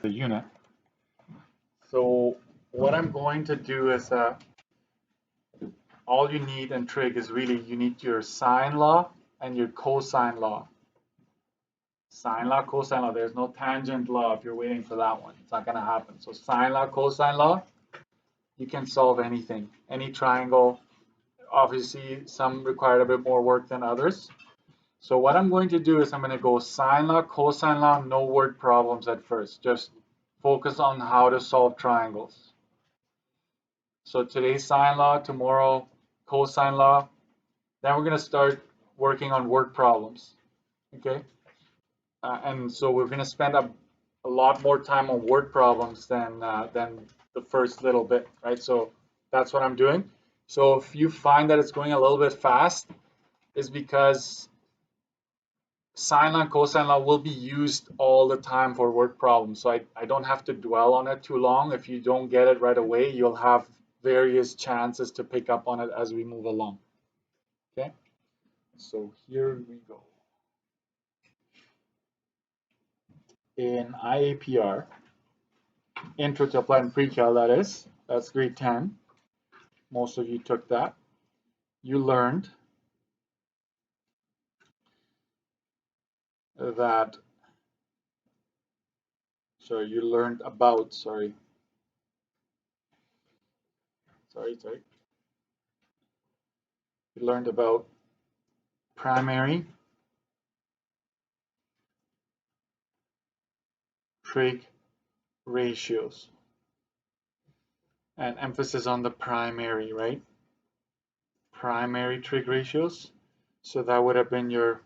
the unit. So what I'm going to do is all you need in trig is really you need your sine law and your cosine law. Sine law, cosine law. There's no tangent law if you're waiting for that one. It's not going to happen. So sine law, cosine law, you can solve anything, any triangle. Obviously, some require a bit more work than others. So what I'm going to do is I'm going to go sine law, cosine law, no word problems at first. Just focus on how to solve triangles. So today sine law, tomorrow cosine law. Then we're going to start working on word problems. Okay? And so we're going to spend a lot more time on word problems than the first little bit, right? So that's what I'm doing. So if you find that it's going a little bit fast, is because sine law and cosine law will be used all the time for word problems. So I don't have to dwell on it too long. If you don't get it right away, you'll have various chances to pick up on it as we move along. Okay, so here we go. In IAPR, Intro to Applied Pre-Cal, that's grade 10. Most of you took that. You learned that, sorry, you learned about, sorry. You learned about primary trig ratios. And emphasis on the primary, right? Primary trig ratios. So that would have been your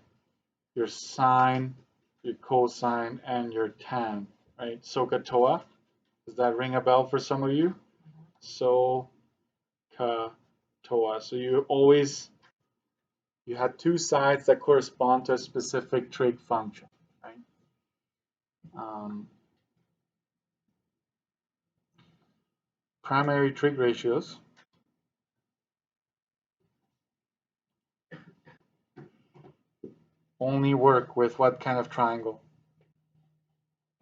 sine, your cosine, and your tan, right? SOHCAHTOA. Does that ring a bell for some of you? SOHCAHTOA. So you had two sides that correspond to a specific trig function, right? Primary trig ratios only work with what kind of triangle?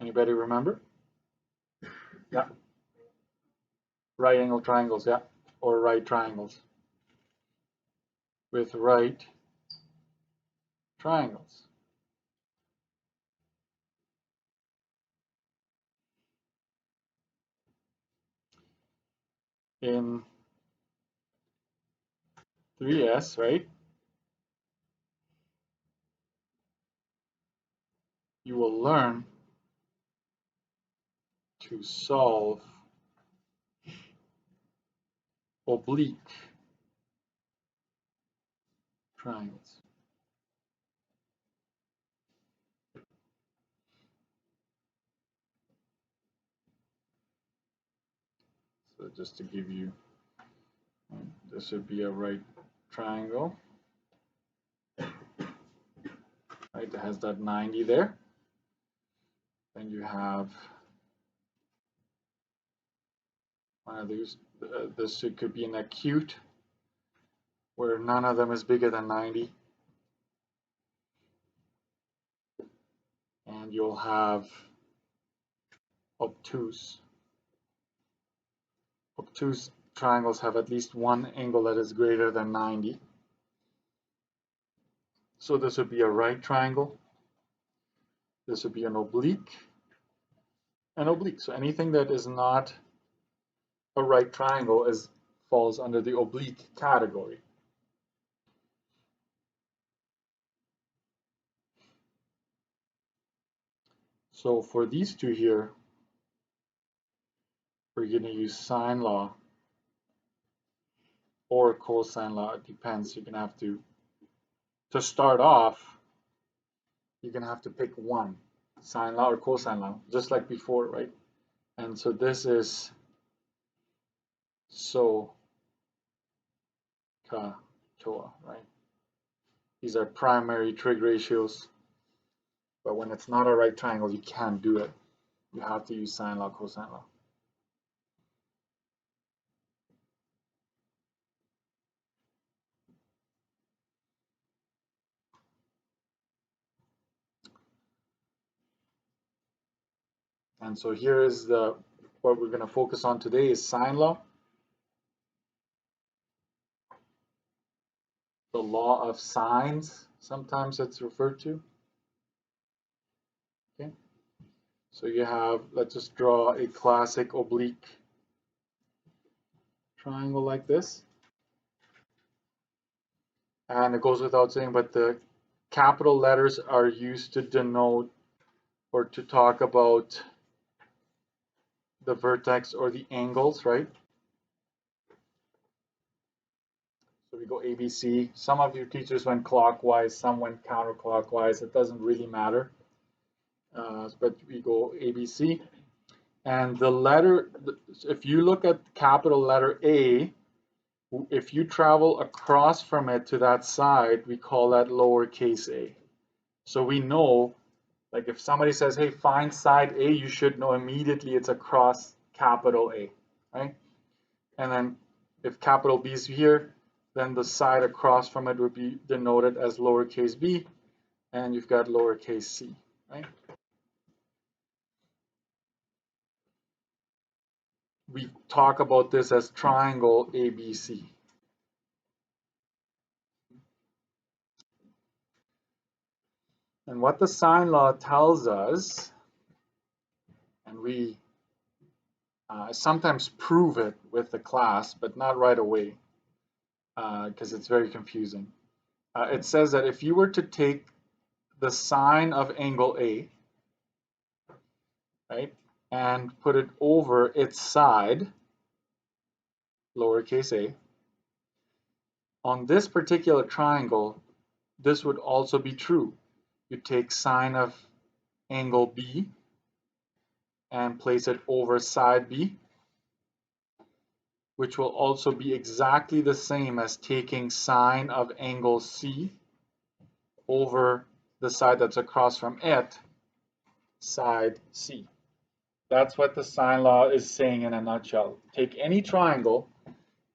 Anybody remember? Yeah. Right angle triangles, yeah. Or right triangles. With right triangles. In 3S, right? You will learn to solve oblique triangles. So just to give you, this would be a right triangle. Right, it has that 90 there. Then you have one of these, this could be an acute, where none of them is bigger than 90. And you'll have obtuse. Obtuse triangles have at least one angle that is greater than 90. So this would be a right triangle. This would be an oblique. An oblique. So anything that is not a right triangle falls under the oblique category. So for these two here, we're going to use sine law or cosine law. It depends. You're going to have to start off, you're going to have to pick one, sine law or cosine law, just like before, right? And so this is SOHCAHTOA, right? These are primary trig ratios, but when it's not a right triangle, you can't do it. You have to use sine law, cosine law. And so here is what we're going to focus on today is sine law, the law of sines, sometimes it's referred to. Okay, so you have, let's just draw a classic oblique triangle like this. And it goes without saying, but the capital letters are used to denote or to talk about the vertex or the angles, right? So we go ABC. Some of your teachers went clockwise, some went counterclockwise. It doesn't really matter. But we go ABC. And the letter, if you look at capital letter A, if you travel across from it to that side, we call that lowercase a. So we know, like if somebody says, hey, find side A, you should know immediately it's across capital A, right? And then if capital B is here, then the side across from it would be denoted as lowercase b, and you've got lowercase c, right? We talk about this as triangle ABC. And what the sine law tells us, and we sometimes prove it with the class, but not right away, because it's very confusing. It says that if you were to take the sine of angle A, right, and put it over its side, lowercase a, on this particular triangle, this would also be true. You take sine of angle B and place it over side B, which will also be exactly the same as taking sine of angle C over the side that's across from it, side C. That's what the sine law is saying in a nutshell. Take any triangle,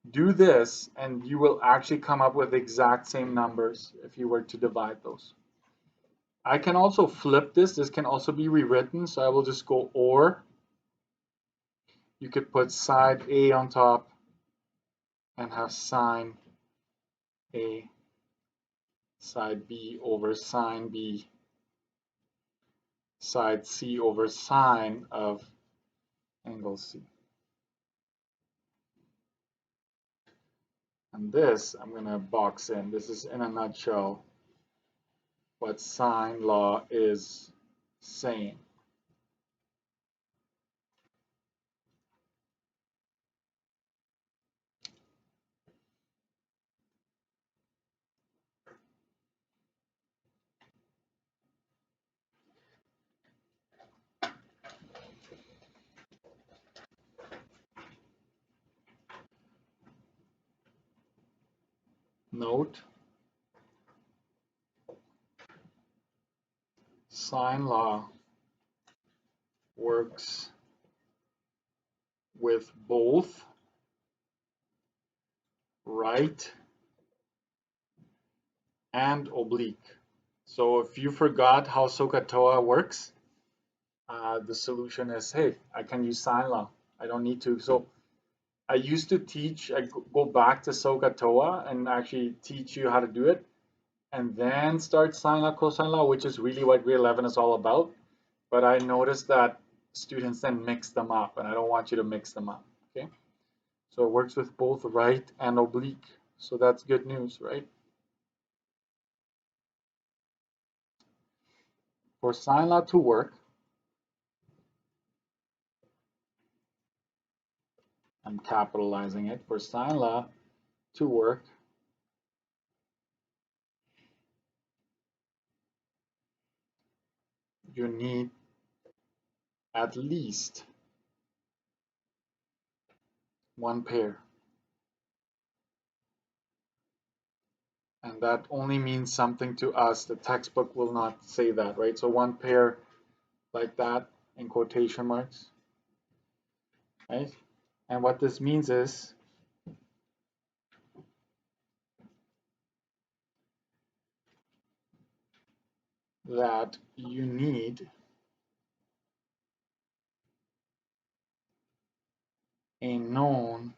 do this, and you will actually come up with the exact same numbers if you were to divide those. I can also flip this. This can also be rewritten, so I will just go or. You could put side A on top and have sine A, side B over sine B, side C over sine of angle C. And this I'm going to box in. This is in a nutshell what sine law is saying. Note, sine law works with both right and oblique. So if you forgot how SOHCAHTOA works, the solution is, hey, I can use sine law. I don't need to. So I used to teach, I go back to SOHCAHTOA and actually teach you how to do it, and then start sine law, cosine law, which is really what grade 11 is all about. But I noticed that students then mix them up, and I don't want you to mix them up, okay? So it works with both right and oblique. So that's good news, right? For sine law to work, I'm capitalizing it, for sine law to work, you need at least one pair. And that only means something to us. The textbook will not say that, right? So one pair like that in quotation marks, right? And what this means is that you need a known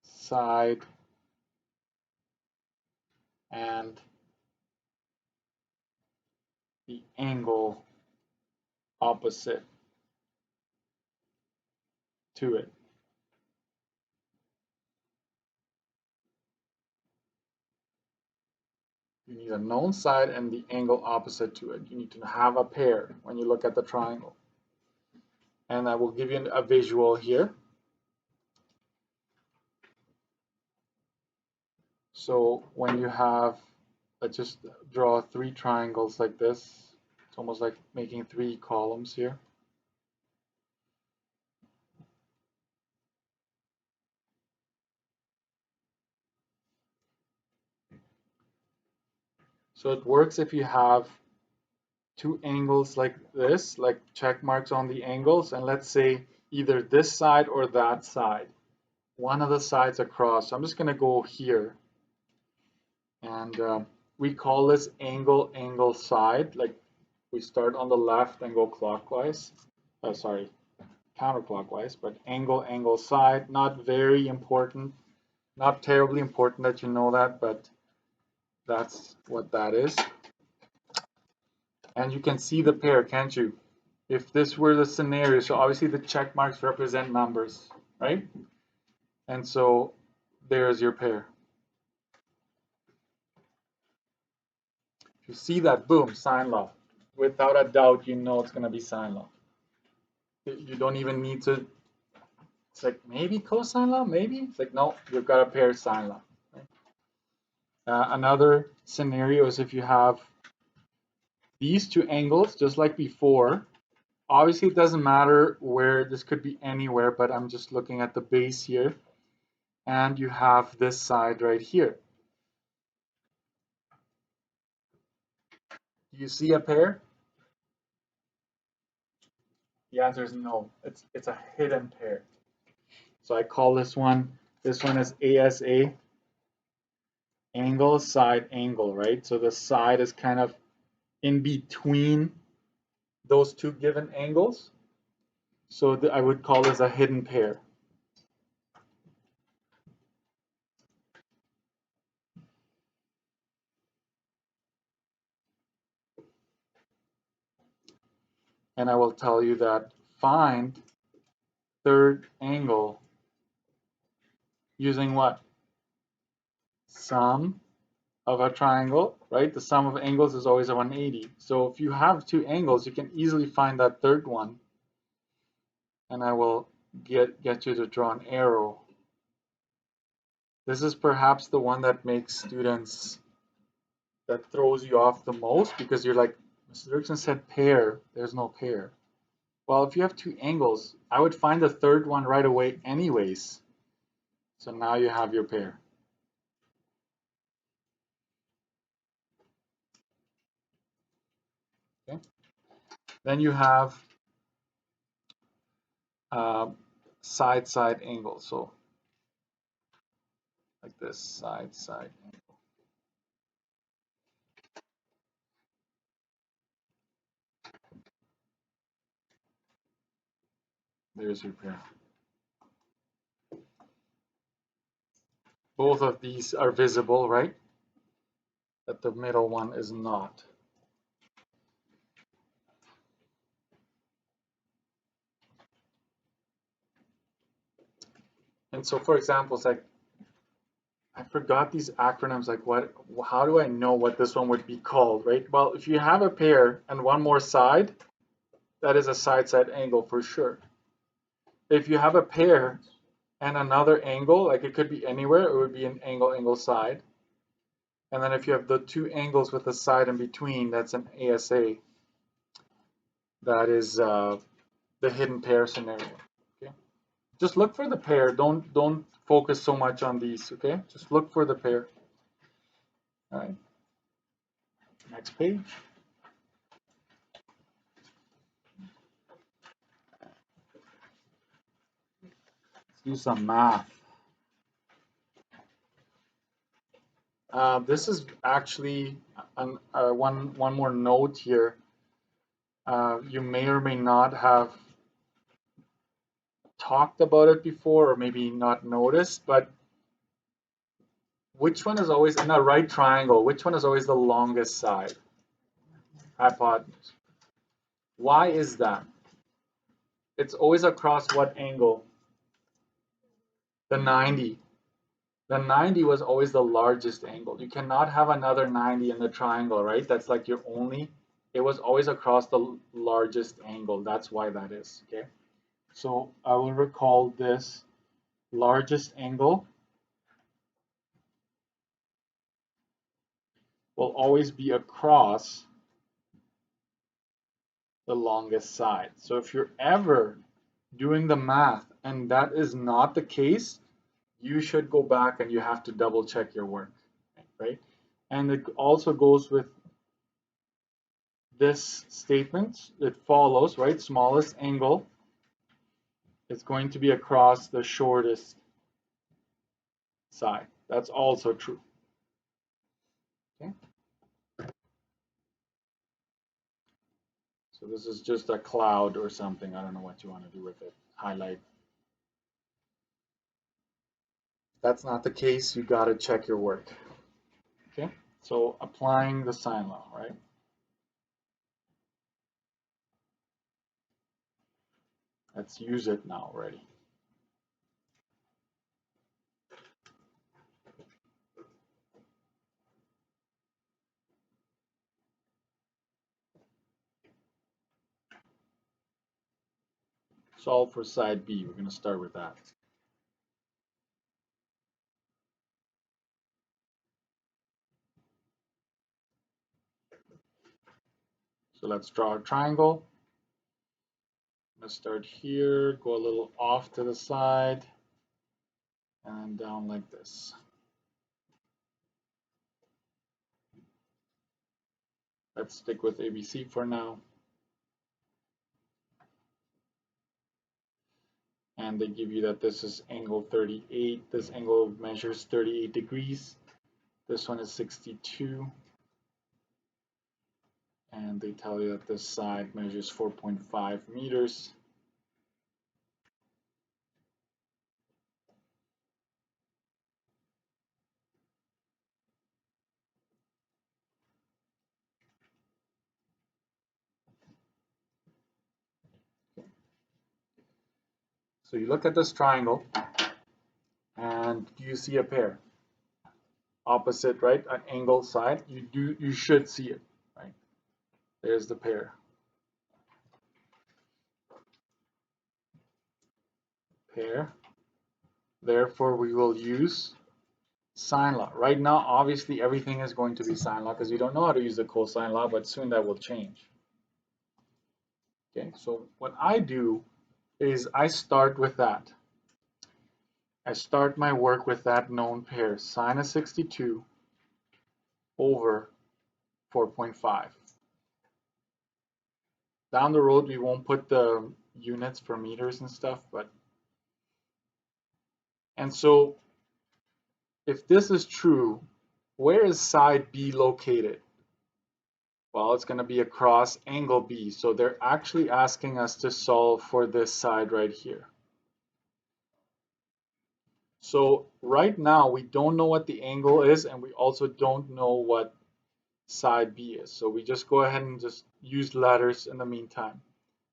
side and the angle opposite to it. You need a known side and the angle opposite to it. You need to have a pair when you look at the triangle. And I will give you a visual here. So when you have, let's just draw 3 triangles like this. It's almost like making 3 columns here. So it works if you have 2 angles like this, like check marks on the angles, and let's say either this side or that side. One of the sides across. So I'm just going to go here. And we call this angle side. Like we start on the left and go clockwise. Sorry, counterclockwise, but angle side. Not very important. Not terribly important that you know that, but that's what that is. And you can see the pair, can't you? If this were the scenario, so obviously the check marks represent numbers, right? And so there's your pair. If you see that, boom, sine law. Without a doubt, you know it's going to be sine law. You don't even need to, it's like maybe cosine law, maybe? It's like, no, you've got a pair sine law. Right? Another scenario is if you have these 2 angles, just like before. Obviously, it doesn't matter where, this could be anywhere, but I'm just looking at the base here. And you have this side right here. Do you see a pair? The answer is no. It's a hidden pair. So I call this one is ASA, angle, side, angle, right? So the side is kind of in between those 2 given angles. So I would call this a hidden pair. And I will tell you that find third angle using what? Sum of a triangle, right? The sum of angles is always a 180. So if you have 2 angles, you can easily find that third one. And I will get you to draw an arrow. This is perhaps the one that makes students, that throws you off the most, because you're like, Mr. Dirksen said pair, there's no pair. Well, if you have 2 angles, I would find the third one right away anyways. So now you have your pair. Okay. Then you have side angle. So like this, side angle. There's your pair. Both of these are visible, right? But the middle one is not. And so, for example, it's like, I forgot these acronyms, like how do I know what this one would be called, right? Well, if you have a pair and one more side, that is a side angle for sure. If you have a pair and another angle, like it could be anywhere, it would be an angle side. And then if you have the 2 angles with a side in between, that's an ASA. That is the hidden pair scenario. Okay, just look for the pair. Don't focus so much on these. Okay, just look for the pair. All right. Next page. Let's do some math. This is actually one more note here. You may or may not have talked about it before, or maybe not noticed, but which one is always in a right triangle? Which one is always the longest side? Hypotenuse. Why is that? It's always across what angle? The 90. The 90 was always the largest angle. You cannot have another 90 in the triangle, right? That's like your only. It was always across the largest angle. That's why that is, okay? So I will recall this largest angle will always be across the longest side. So if you're ever doing the math and that is not the case, you should go back and you have to double check your work, right? And it also goes with this statement. It follows, right? Smallest angle is going to be across the shortest side. That's also true. Okay. So this is just a cloud or something. I don't know what you want to do with it. Highlight. If that's not the case, you got to check your work. Okay. So applying the sine law, right? Let's use it now already. Solve for side B. We're going to start with that. So let's draw a triangle. I'm going to start here, go a little off to the side, and down like this. Let's stick with ABC for now. And they give you that this is angle 38. This angle measures 38 degrees. This one is 62. And they tell you that this side measures 4.5 meters. So you look at this triangle, and do you see a pair? Opposite, right? An angle side. You should see it, right? There's the pair. Pair. Therefore, we will use sine law. Right now, obviously, everything is going to be sine law because we don't know how to use the cosine law, but soon that will change. Okay, so what I do is I start with that. I start my work with that known pair, sine of 62 over 4.5. Down the road, we won't put the units for meters and stuff, but and so if this is true, where is side B located? Well, it's going to be across angle B. So they're actually asking us to solve for this side right here. So right now, we don't know what the angle is, and we also don't know what side B is. So we just go ahead and just use letters in the meantime.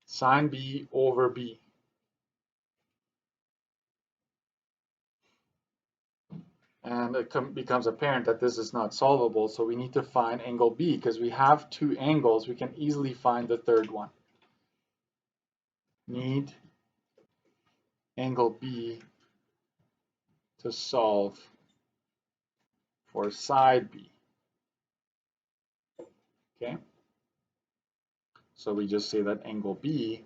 Sine B over B. And it becomes apparent that this is not solvable, so we need to find angle B. Because we have two angles, we can easily find the third one. Need angle B to solve for side B. Okay? So we just say that angle B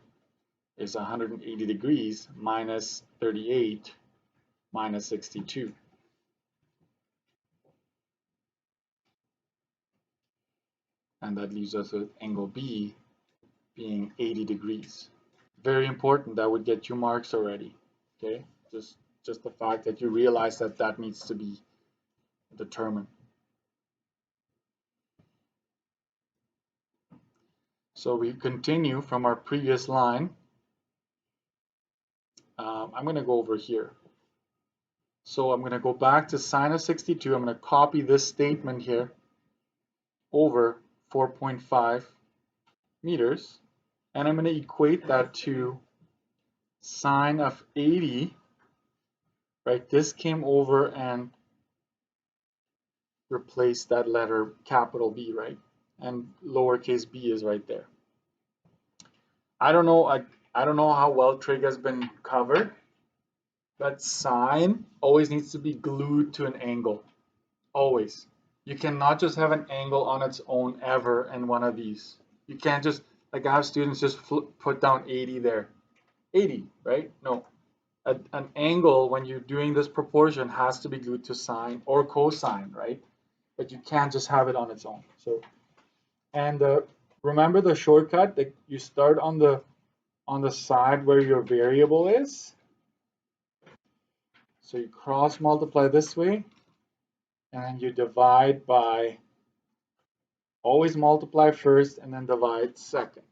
is 180 degrees minus 38 minus 62. And that leaves us with angle B being 80 degrees. Very important, that would get you marks already. Okay, just the fact that you realize that that needs to be determined. So we continue from our previous line. I'm going to go over here. So I'm going to go back to sine of 62. I'm going to copy this statement here over 4.5 meters. And I'm going to equate that to sine of 80. Right? This came over and replaced that letter capital B, right? And lowercase b is right there. I don't know how well trig has been covered, but sine always needs to be glued to an angle. Always. You cannot just have an angle on its own ever in one of these. You can't just, like I have students just put down 80 there. 80, right? No. An angle, when you're doing this proportion, has to be glued to sine or cosine, right? But you can't just have it on its own. So, and remember the shortcut that you start on the side where your variable is. So you cross multiply this way, and then you divide by, always multiply first and then divide second.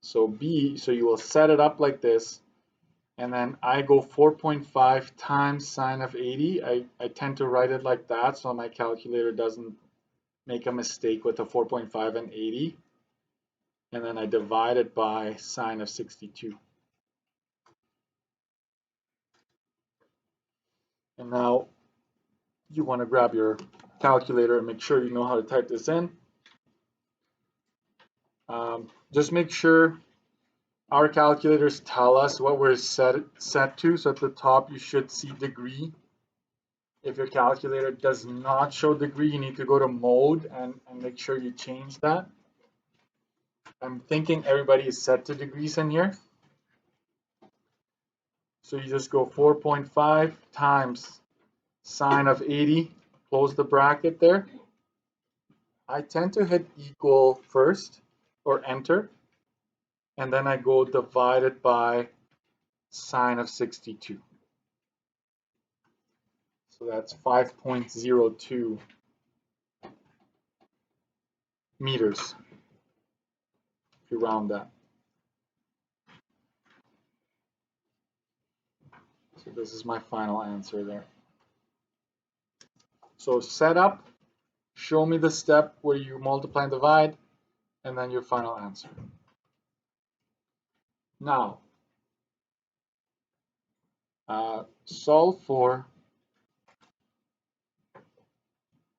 So you will set it up like this, and then I go 4.5 times sine of 80. I tend to write it like that so my calculator doesn't make a mistake with the 4.5 and 80. And then I divide it by sine of 62. And now you want to grab your calculator and make sure you know how to type this in. Just make sure our calculators tell us what we're set to. So at the top you should see degree. If your calculator does not show degree, you need to go to mode and make sure you change that. I'm thinking everybody is set to degrees in here. So you just go 4.5 times sine of 80, close the bracket there. I tend to hit equal first or enter, and then I go divided by sine of 62. So that's 5.02 meters, if you round that. So this is my final answer there. So set up, show me the step where you multiply and divide, and then your final answer. Now, solve for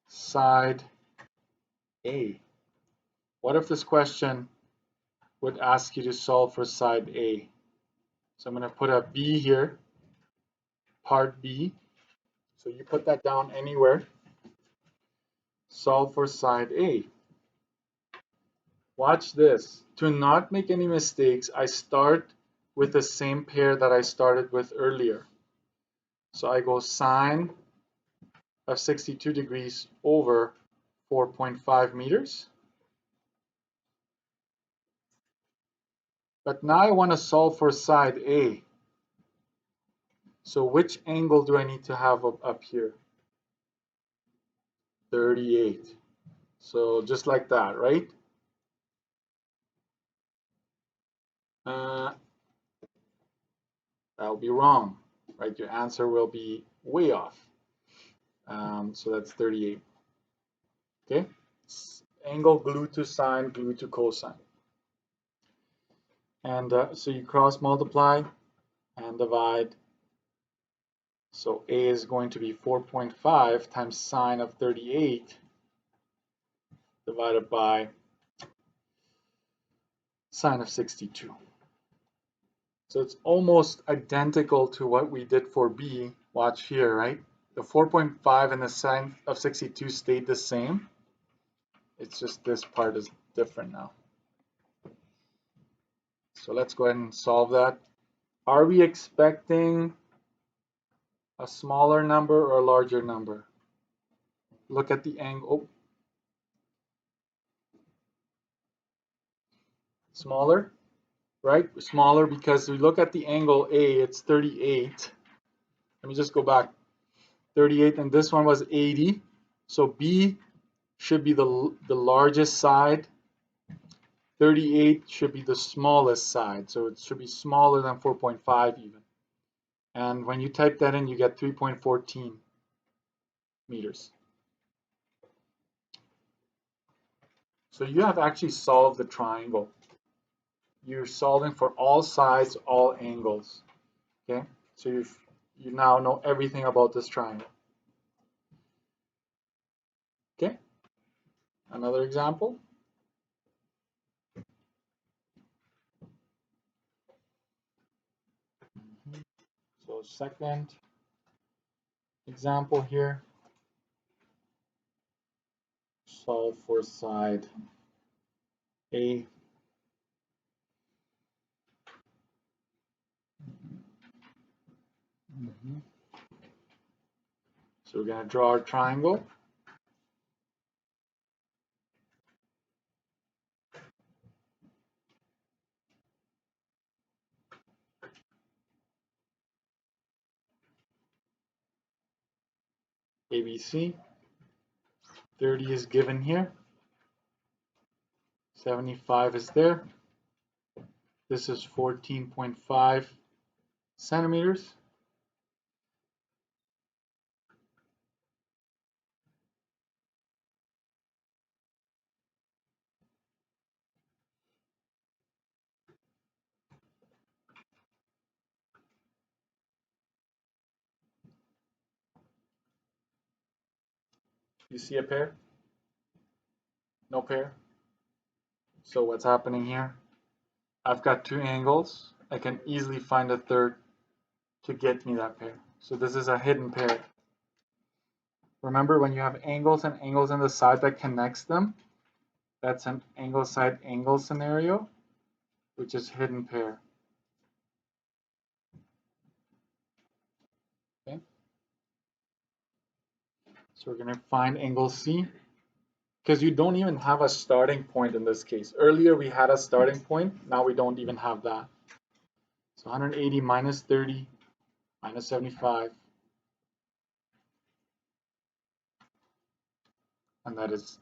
side A. What if this question would ask you to solve for side A? So I'm going to put a B here, part B. So you put that down anywhere. Solve for side A. Watch this. To not make any mistakes, I start with the same pair that I started with earlier. So I go sine of 62 degrees over 4.5 meters. But now I want to solve for side A. So which angle do I need to have up here? 38. So just like that, right? That will be wrong, right? Your answer will be way off. So that's 38. Okay? Angle glued to sine, glued to cosine. And so you cross multiply and divide. So A is going to be 4.5 times sine of 38 divided by sine of 62. So it's almost identical to what we did for B. Watch here, right? The 4.5 and the sine of 62 stayed the same. It's just this part is different now. So let's go ahead and solve that. Are we expecting a smaller number or a larger number? Look at the angle. Oh. Smaller, right? Smaller because we look at the angle A, it's 38. Let me just go back. 38, and this one was 80. So B should be the largest side. 38 should be the smallest side, so it should be smaller than 4.5 even. And when you type that in, you get 3.14 meters. So you have actually solved the triangle. You're solving for all sides, all angles. Okay, so you now know everything about this triangle. Okay, another example. So second example here, solve for side A. So we're going to draw our triangle. ABC. 30 is given here. 75 is there. This is 14.5 centimeters. You see a pair? No pair? So what's happening here? I've got two angles. I can easily find a third to get me that pair. So this is a hidden pair. Remember, when you have angles and angles on the side that connects them, that's an angle side angle scenario, which is hidden pair. Okay. So we're going to find angle C, because you don't even have a starting point in this case. Earlier we had a starting point, now we don't even have that. So 180 minus 30 minus 75, and that is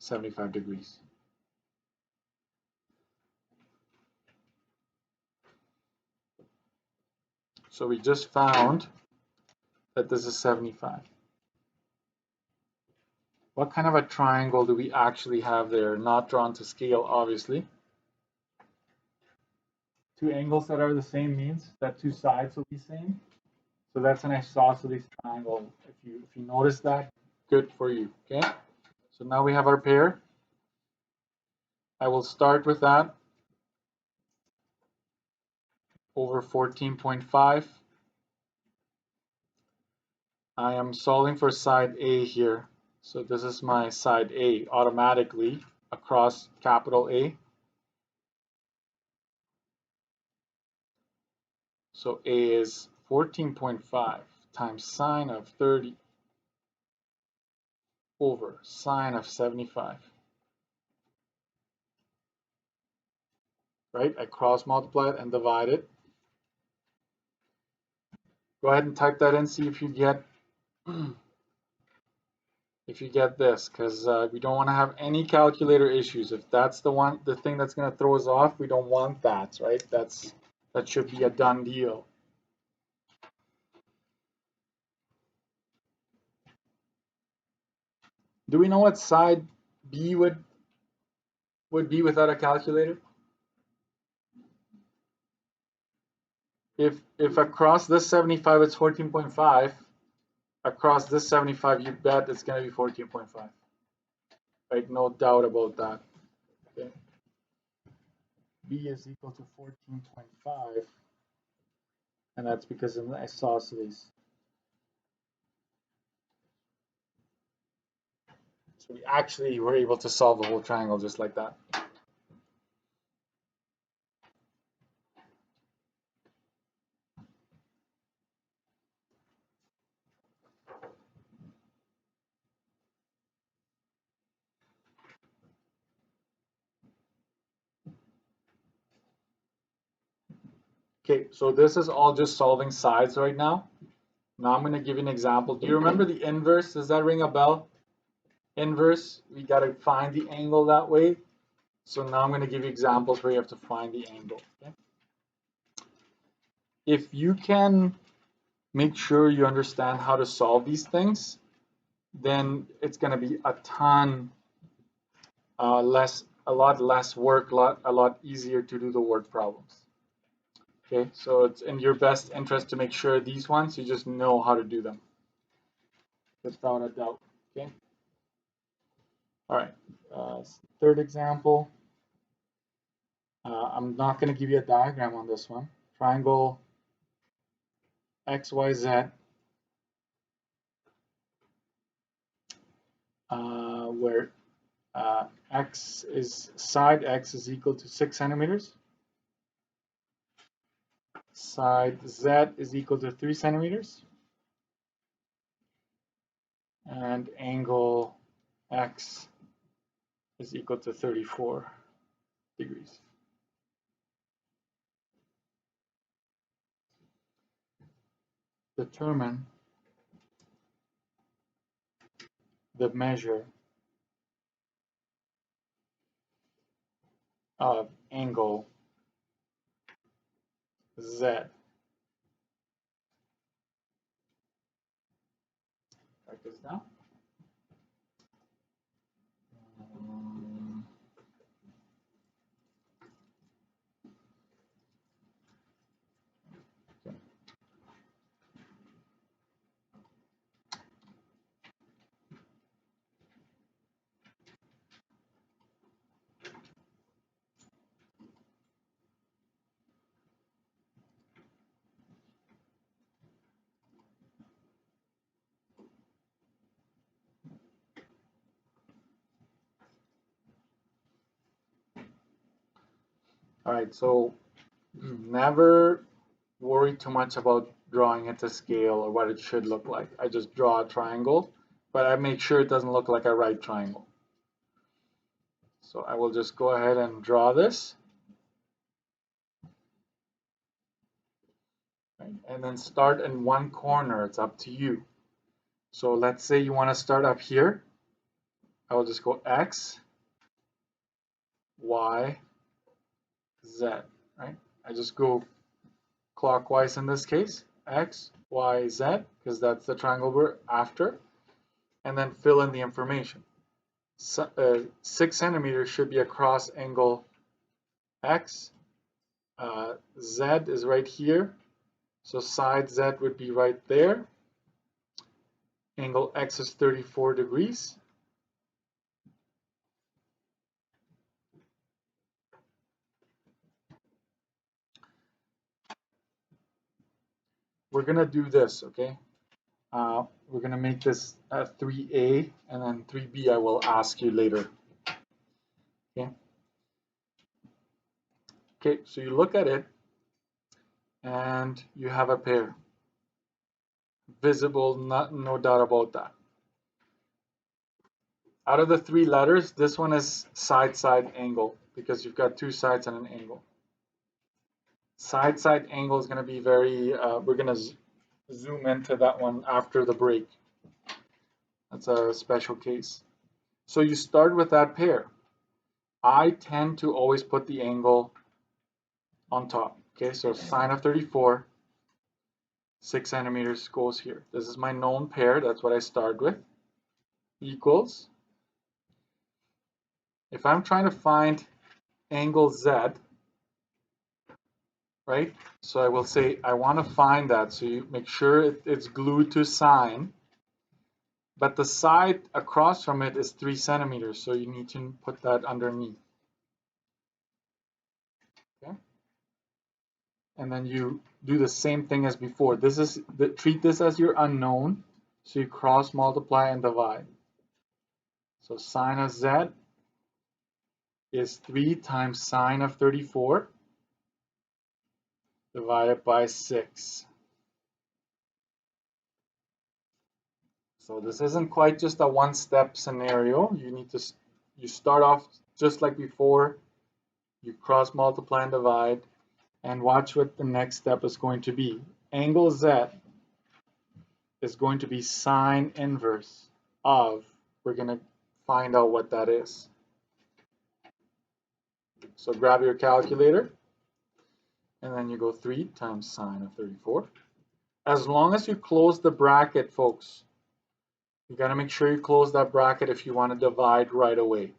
75 degrees. So we just found that this is 75. What kind of a triangle do we actually have there? Not drawn to scale, obviously. Two angles that are the same means that two sides will be same. So that's an isosceles triangle. If you notice that, good for you. Okay. So now we have our pair. I will start with that over 14.5. I am solving for side A here. So this is my side A automatically across capital A. So A is 14.5 times sine of 30 over sine of 75. Right? I cross multiply it and divide it. Go ahead and type that in, see if you get this, because we don't want to have any calculator issues. If that's the thing that's going to throw us off, we don't want that, right? That should be a done deal. Do we know what side B would be without a calculator? If across this 75 it's 14.5, across this 75 you bet it's going to be 14.5. Right? No doubt about that. Okay. B is equal to 14.5, and that's because of the isosceles. So we actually were able to solve the whole triangle just like that. Okay, so this is all just solving sides right now. Now I'm going to give you an example. Do you remember the inverse? Does that ring a bell? Inverse, we got to find the angle that way. So now I'm going to give you examples where you have to find the angle. Okay? If you can make sure you understand how to solve these things, then it's going to be a lot less work, a lot easier to do the word problems. Okay, so it's in your best interest to make sure these ones you just know how to do them without a doubt. Okay. All right. Third example. I'm not going to give you a diagram on this one. Triangle XYZ, where side X is equal to 6 centimeters, side Z is equal to 3 centimeters, and angle X is equal to 34 degrees. Determine the measure of angle Z. Write this down. All right, so never worry too much about drawing it to scale or what it should look like. I just draw a triangle, but I make sure it doesn't look like a right triangle. So I will just go ahead and draw this. Right? And then start in one corner. It's up to you. So let's say you want to start up here. I will just go X, Y, Z, right? I just go clockwise in this case, X, Y, Z, because that's the triangle we're after, and then fill in the information. 6 centimeters should be across angle X. Z is right here, so side Z would be right there. Angle X is 34 degrees. We're going to do this, okay? We're going to make this 3A, and then 3B I will ask you later. Okay? Okay, so you look at it, and you have a pair. Visible, no doubt about that. Out of the 3 letters, this one is side-side angle, because you've got 2 sides and an angle. Side-side angle is going to be very, we're going to zoom into that one after the break. That's a special case. So you start with that pair. I tend to always put the angle on top. Okay, so sine of 34, 6 centimeters goes here. This is my known pair. That's what I start with. Equals. If I'm trying to find angle Z, right? So I will say I want to find that. So you make sure it's glued to sine. But the side across from it is 3 centimeters. So you need to put that underneath. Okay. And then you do the same thing as before. Treat this as your unknown. So you cross multiply and divide. So sine of Z is 3 times sine of 34 divided by 6. So this isn't quite just a one-step scenario. You start off just like before. You cross multiply and divide, and watch what the next step is going to be. Angle Z is going to be sine inverse of, we're going to find out what that is. So grab your calculator, and then you go 3 times sine of 34. As long as you close the bracket, folks, you got to make sure you close that bracket if you want to divide right away.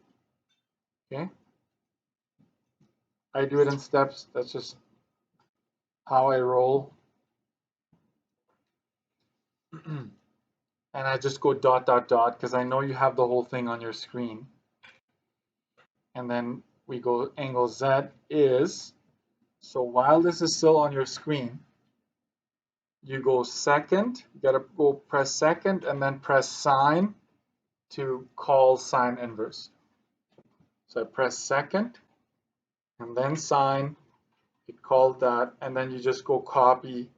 Okay? I do it in steps. That's just how I roll. And I just go dot, dot, dot, because I know you have the whole thing on your screen. And then we go angle Z is, so while this is still on your screen, you go second, you gotta go press second and then press sine to call sine inverse. So I press second and then sine, it called that, and then you just go copy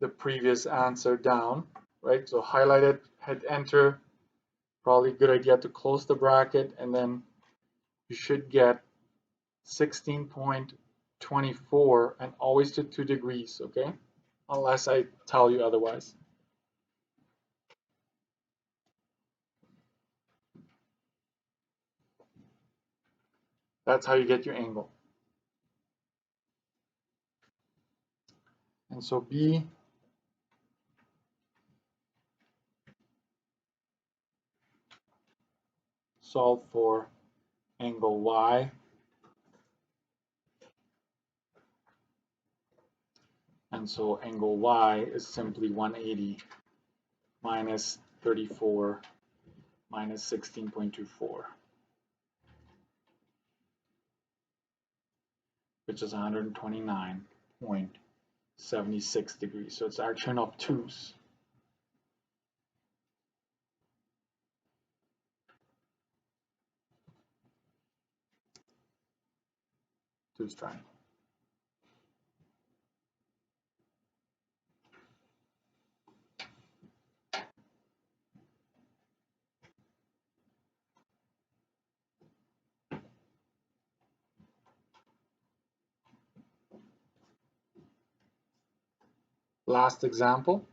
the previous answer down, right? So highlight it, hit enter, probably a good idea to close the bracket, and then you should get 16.24 and always to 2 degrees, okay? Unless I tell you otherwise. That's how you get your angle. And so B, solve for angle Y. And so angle Y is simply 180 minus 34 minus 16.24, which is 129.76 degrees. So it's actually an obtuse. Obtuse triangle. Last example.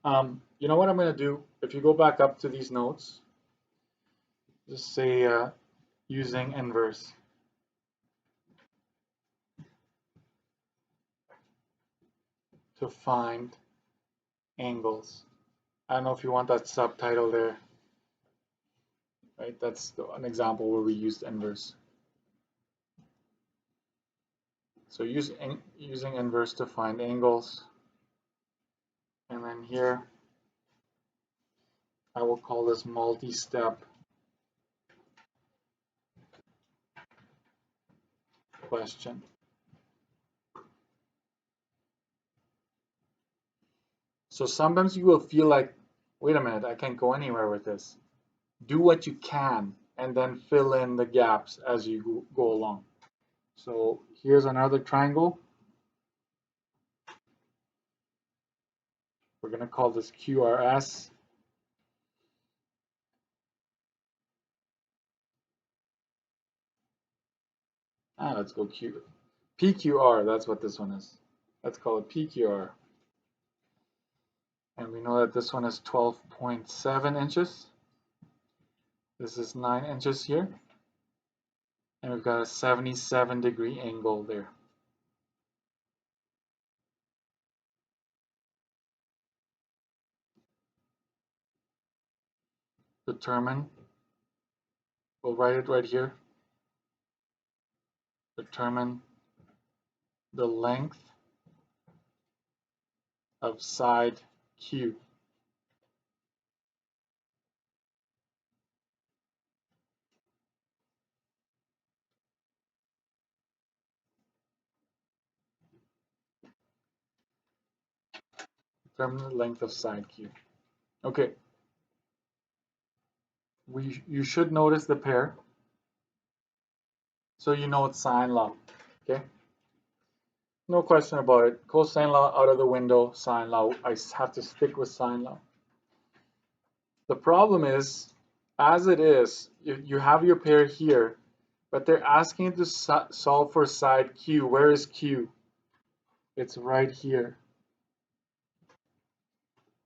You know what I'm going to do? If you go back up to these notes, just say using inverse. To find angles. I don't know if you want that subtitle there. Right, that's an example where we used inverse. So using inverse to find angles. And then here, I will call this multi-step question. So sometimes you will feel like, wait a minute, I can't go anywhere with this. Do what you can and then fill in the gaps as you go along. So here's another triangle. We're going to call this QRS. Let's go PQR, that's what this one is. Let's call it PQR. And we know that this one is 12.7 inches. This is 9 inches here. And we've got a 77-degree angle there. Determine, we'll write it right here. Determine the length of side Q. Determine the length of side Q. Okay. You should notice the pair. So you know it's sine law. Okay. No question about it. Cosine law out of the window, sine law. I have to stick with sine law. The problem is, as it is, you have your pair here, but they're asking you to solve for side Q. Where is Q? It's right here.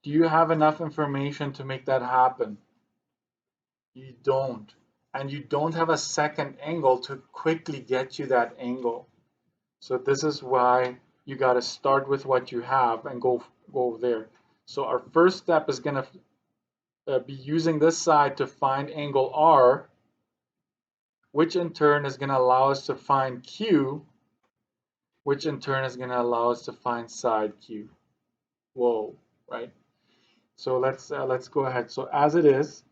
Do you have enough information to make that happen? You don't. And you don't have a second angle to quickly get you that angle. So this is why you got to start with what you have and go there. So our first step is going to be using this side to find angle R, which in turn is going to allow us to find Q, which in turn is going to allow us to find side Q. Whoa, right? So let's go ahead. So as it is,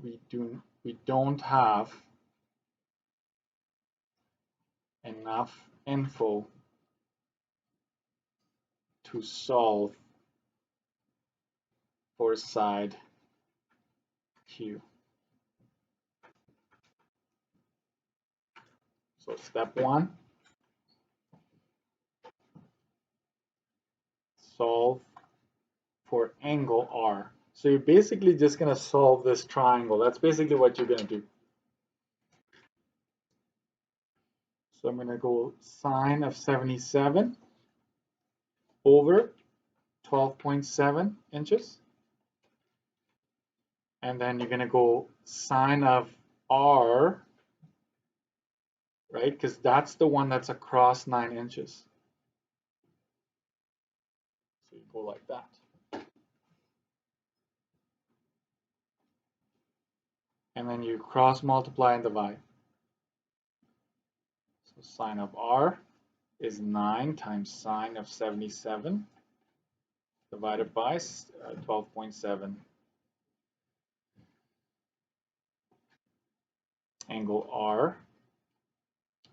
we don't have enough info to solve for side Q. So step one, solve for angle R. So you're basically just going to solve this triangle. That's basically what you're going to do. So I'm going to go sine of 77 over 12.7 inches. And then you're going to go sine of R, right? Because that's the one that's across 9 inches. So you go like that. And then you cross multiply and divide. So sine of R is 9 times sine of 77 divided by 12.7. Angle R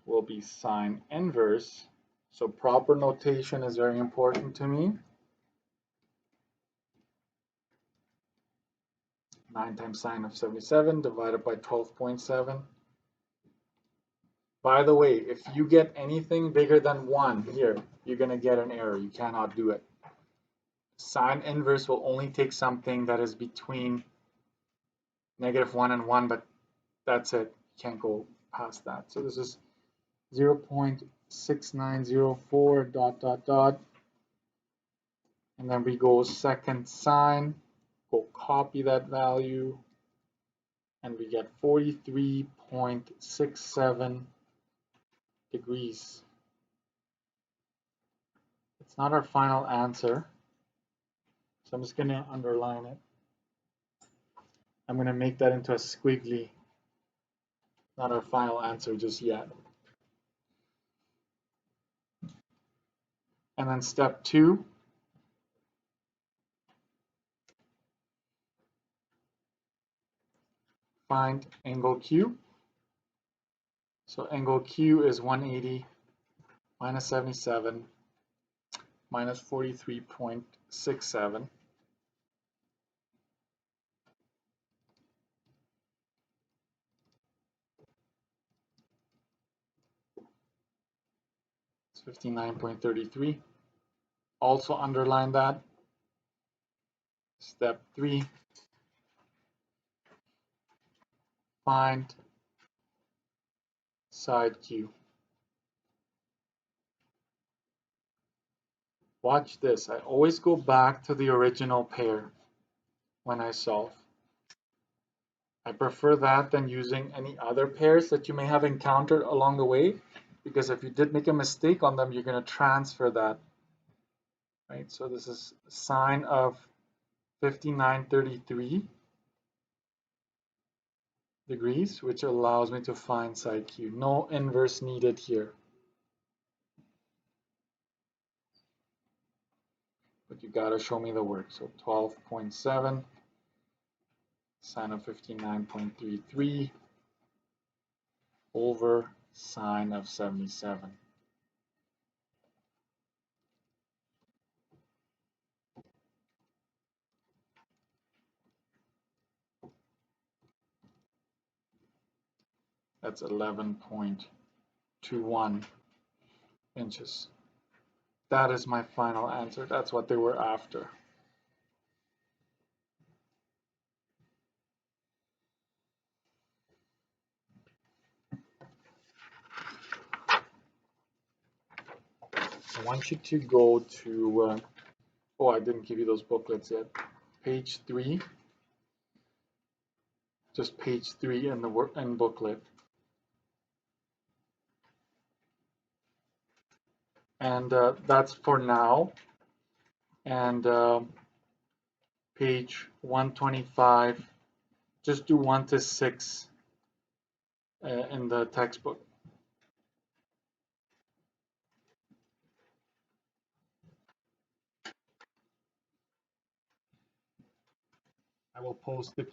will be sine inverse. So proper notation is very important to me. 9 times sine of 77 divided by 12.7. By the way, if you get anything bigger than 1 here, you're going to get an error. You cannot do it. Sine inverse will only take something that is between -1 and 1, but that's it. You can't go past that. So this is 0.6904 dot dot dot. And then we go second sine, go copy that value, and we get 43.67 degrees. It's not our final answer, so I'm just going to underline it. I'm going to make that into a squiggly. Not our final answer just yet. And then step 2. Find angle Q. So angle Q is 180 minus 77 minus 43.67. It's 59.33. Also underline that. Step 3. Find side Q. Watch this. I always go back to the original pair when I solve. I prefer that than using any other pairs that you may have encountered along the way, because if you did make a mistake on them, you're going to transfer that. Right? So this is sine of 59.33 degrees, which allows me to find side Q. No inverse needed here. But you gotta show me the work. So 12.7 sine of 59.33 over sine of 77. That's 11.21 inches. That is my final answer. That's what they were after. I want you to go to Oh, I didn't give you those booklets yet. Page 3, just page 3 in the work and booklet. And that's for now. And page 125, just do 1 to 6 in the textbook. I will post the